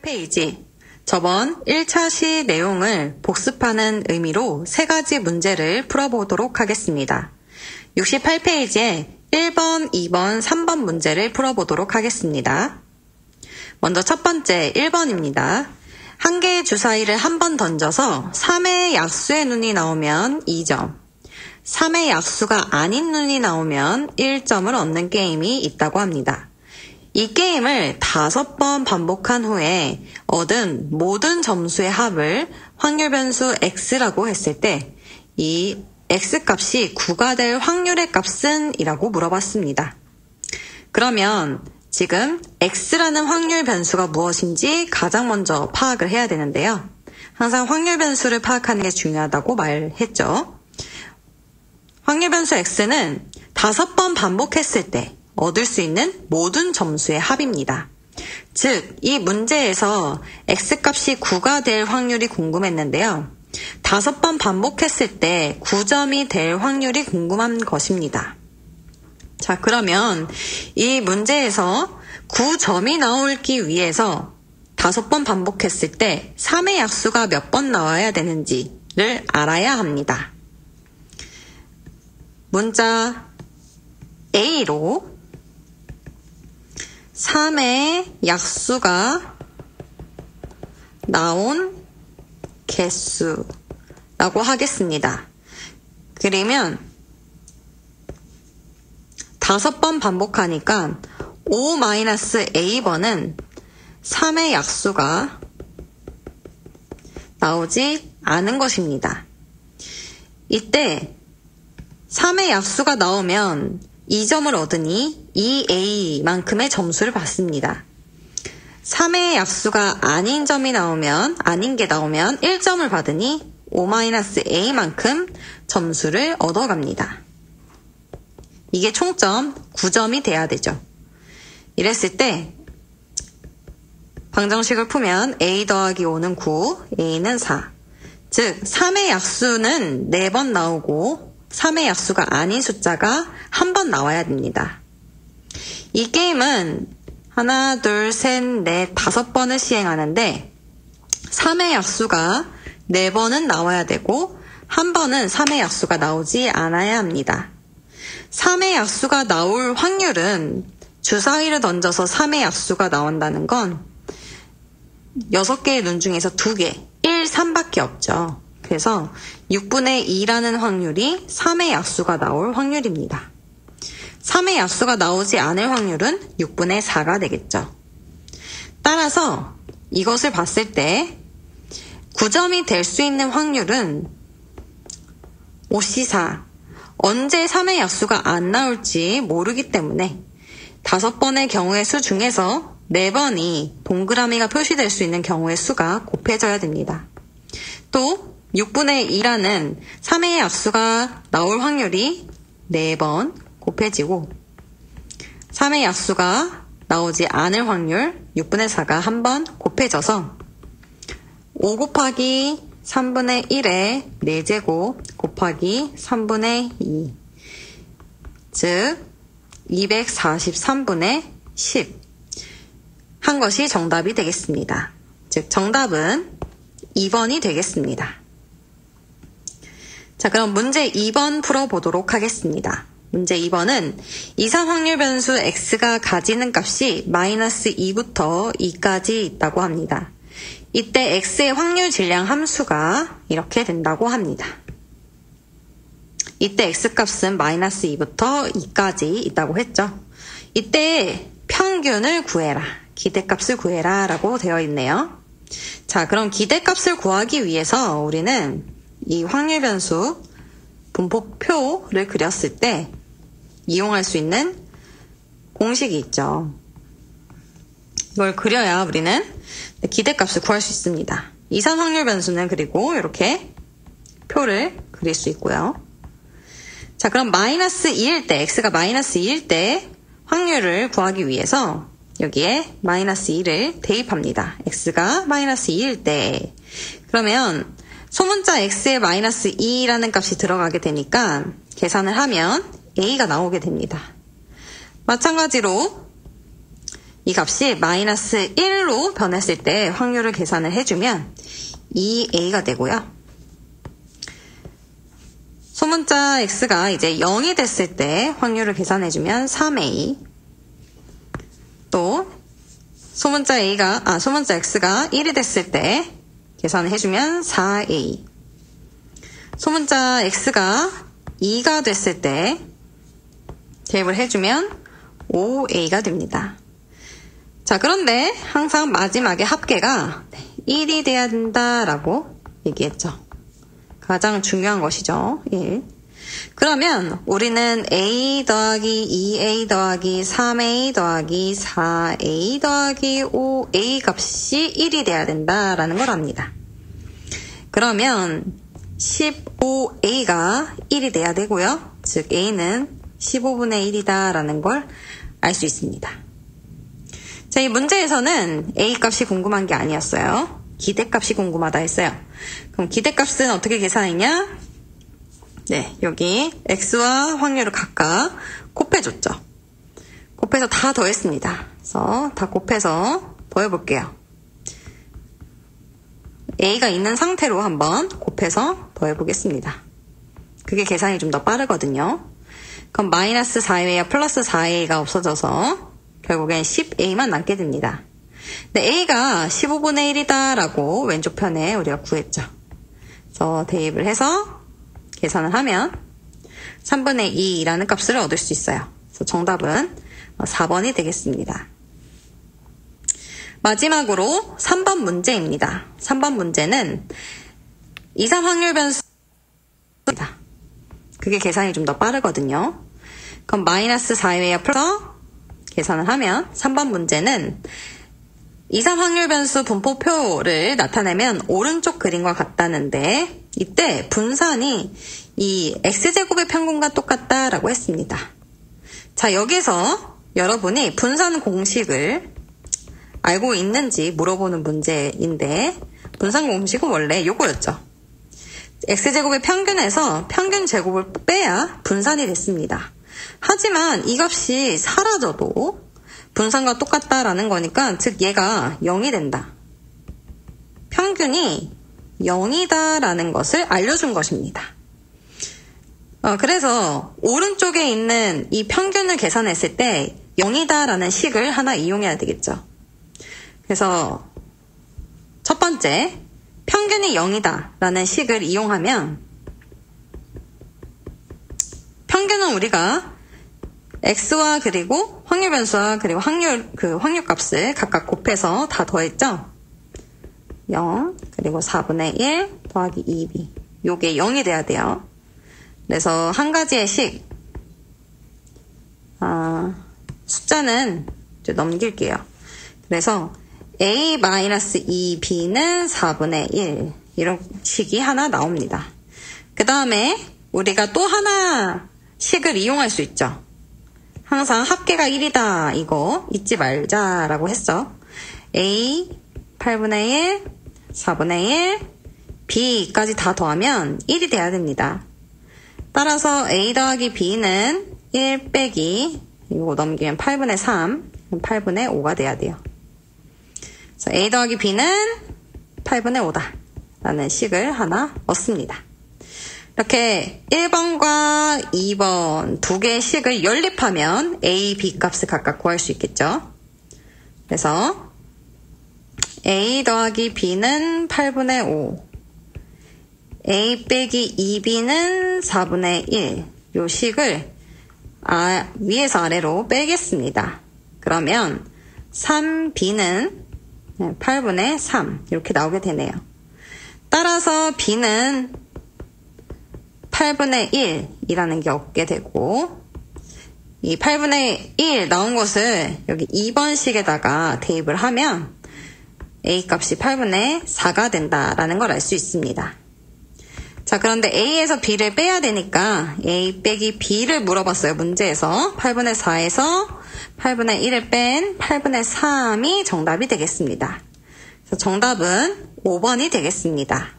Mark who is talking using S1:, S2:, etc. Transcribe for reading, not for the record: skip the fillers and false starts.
S1: 68페이지. 저번 1차 시 내용을 복습하는 의미로 3가지 문제를 풀어보도록 하겠습니다. 68페이지에 1번, 2번, 3번 문제를 풀어보도록 하겠습니다. 먼저 첫 번째 1번입니다. 한 개의 주사위를 한 번 던져서 3의 약수의 눈이 나오면 2점, 3의 약수가 아닌 눈이 나오면 1점을 얻는 게임이 있다고 합니다. 이 게임을 5번 반복한 후에 얻은 모든 점수의 합을 확률 변수 x라고 했을 때 이 x값이 9가 될 확률의 값은? 이라고 물어봤습니다. 그러면 지금 x라는 확률 변수가 무엇인지 가장 먼저 파악을 해야 되는데요. 항상 확률 변수를 파악하는 게 중요하다고 말했죠. 확률 변수 x는 5번 반복했을 때 얻을 수 있는 모든 점수의 합입니다. 즉, 이 문제에서 x값이 9가 될 확률이 궁금했는데요. 5번 반복했을 때 9점이 될 확률이 궁금한 것입니다. 자, 그러면 이 문제에서 9점이 나오기 위해서 5번 반복했을 때 3의 약수가 몇 번 나와야 되는지를 알아야 합니다. 문자 A로 3의 약수가 나온 개수라고 하겠습니다. 그러면 5번 반복하니까 5-A번은 3의 약수가 나오지 않은 것입니다. 이때 3의 약수가 나오면 2점을 얻으니 2a만큼의 점수를 받습니다. 3의 약수가 아닌 게 나오면 1점을 받으니 5-a만큼 점수를 얻어갑니다. 이게 총점 9점이 돼야 되죠. 이랬을 때 방정식을 풀면 a 더하기 5는 9, a는 4. 즉 3의 약수는 4번 나오고 3의 약수가 아닌 숫자가 한 번 나와야 됩니다. 이 게임은 하나, 둘, 셋, 넷, 5번을 시행하는데 3의 약수가 4번은 나와야 되고 한 번은 3의 약수가 나오지 않아야 합니다. 3의 약수가 나올 확률은 주사위를 던져서 3의 약수가 나온다는 건 6개의 눈 중에서 2개, 1, 3밖에 없죠. 그래서 6분의 2라는 확률이 3의 약수가 나올 확률입니다. 3의 약수가 나오지 않을 확률은 6분의 4가 되겠죠. 따라서 이것을 봤을 때 9점이 될 수 있는 확률은 5C4. 언제 3의 약수가 안 나올지 모르기 때문에 5번의 경우의 수 중에서 4번이 동그라미가 표시될 수 있는 경우의 수가 곱해져야 됩니다. 또 6분의 2라는 3의 약수가 나올 확률이 4번 곱해지고 3의 약수가 나오지 않을 확률 6분의 4가 한 번 곱해져서 5 곱하기 3분의 1의 4제곱 곱하기 3분의 2 즉 243분의 10 한 것이 정답이 되겠습니다. 즉 정답은 2번이 되겠습니다. 자, 그럼 문제 2번 풀어보도록 하겠습니다. 문제 2번은 이상 확률 변수 x가 가지는 값이 -2부터 2까지 있다고 합니다. 이때 x의 확률 질량 함수가 이렇게 된다고 합니다. 이때 x값은 -2부터 2까지 있다고 했죠. 이때 평균을 구해라, 기대값을 구해라 라고 되어 있네요. 자, 그럼 기대값을 구하기 위해서 우리는 이 확률 변수 분포표를 그렸을 때 이용할 수 있는 공식이 있죠. 이걸 그려야 우리는 기대값을 구할 수 있습니다. 이상 확률 변수는 그리고 이렇게 표를 그릴 수 있고요. 자, 그럼 -2일 때, x가 -2일 때 확률을 구하기 위해서 여기에 -2를 대입합니다. x가 -2일 때. 그러면 소문자 x에 -2라는 값이 들어가게 되니까 계산을 하면 a가 나오게 됩니다. 마찬가지로 이 값이 마이너스 1로 변했을 때 확률을 계산을 해주면 2a가 되고요. 소문자 x가 이제 0이 됐을 때 확률을 계산해주면 3a. 또 소문자 x가 1이 됐을 때 계산을 해주면 4a. 소문자 x가 2가 됐을 때 대입을 해주면 5a가 됩니다. 자, 그런데 항상 마지막에 합계가 1이 돼야 된다라고 얘기했죠. 가장 중요한 것이죠. 1. 그러면 우리는 a 더하기 2a 더하기 3a 더하기 4a 더하기 5a 값이 1이 돼야 된다라는 걸 압니다. 그러면 15a가 1이 돼야 되고요. 즉 a는 15분의 1이다라는 걸 알 수 있습니다. 자, 이 문제에서는 a 값이 궁금한 게 아니었어요. 기대값이 궁금하다 했어요. 그럼 기대값은 어떻게 계산했냐? 네, 여기 x와 확률을 각각 곱해줬죠. 곱해서 다 더했습니다. 그래서 다 곱해서 더해볼게요. a가 있는 상태로 한번 곱해서 더해보겠습니다. 그게 계산이 좀 더 빠르거든요. 그럼 마이너스 4a와 플러스 4a가 없어져서 결국엔 10a만 남게 됩니다. 근데 a가 15분의 1이다 라고 왼쪽 편에 우리가 구했죠. 그래서 대입을 해서 계산을 하면 3분의 2라는 값을 얻을 수 있어요. 그래서 정답은 4번이 되겠습니다. 마지막으로 3번 문제입니다. 3번 문제는 2, 3 확률 변수입니다. 그게 계산이 좀 더 빠르거든요. 그럼 마이너스 4a와 플러스 계산을 하면 3번 문제는 2, 3 확률 변수 분포표를 나타내면 오른쪽 그림과 같다는데 이때 분산이 이 x제곱의 평균과 똑같다라고 했습니다. 자, 여기서 여러분이 분산 공식을 알고 있는지 물어보는 문제인데 분산 공식은 원래 요거였죠. x제곱의 평균에서 평균 제곱을 빼야 분산이 됐습니다. 하지만 이 값이 사라져도 분산과 똑같다라는 거니까 즉 얘가 0이 된다. 평균이 0이다라는 것을 알려준 것입니다. 그래서 오른쪽에 있는 이 평균을 계산했을 때 0이다라는 식을 하나 이용해야 되겠죠. 그래서 첫 번째 평균이 0이다 라는 식을 이용하면 평균은 우리가 x와 그리고 확률 변수와 그리고 확률 값을 각각 곱해서 다 더했죠. 0 그리고 4분의 1 더하기 2b 요게 0이 돼야 돼요. 그래서 한 가지의 식 숫자는 이제 넘길게요. 그래서 a-2b는 4분의 1 이런 식이 하나 나옵니다. 그 다음에 우리가 또 하나 식을 이용할 수 있죠. 항상 합계가 1이다 이거 잊지 말자라고 했어. a 8분의 1 4분의 1 b까지 다 더하면 1이 돼야 됩니다. 따라서 a 더하기 b는 1 빼기 이거 넘기면 8분의 3 8분의 5가 돼야 돼요. 그래서 a 더하기 b는 8분의 5다 라는 식을 하나 얻습니다. 이렇게 1번과 2번 두 개의 식을 연립하면 a, b 값을 각각 구할 수 있겠죠. 그래서 a 더하기 b는 8분의 5 a 빼기 2b는 4분의 1 요 식을 위에서 아래로 빼겠습니다. 그러면 3b는 8분의 3 이렇게 나오게 되네요. 따라서 b는 8분의 1이라는 게 얻게 되고 이 8분의 1 나온 것을 여기 2번식에다가 대입을 하면 a 값이 8분의 4가 된다라는 걸 알 수 있습니다. 자, 그런데 a에서 b를 빼야 되니까 a 빼기 b를 물어봤어요. 문제에서 8분의 4에서 8분의 1을 뺀 8분의 3이 정답이 되겠습니다. 그래서 정답은 5번이 되겠습니다.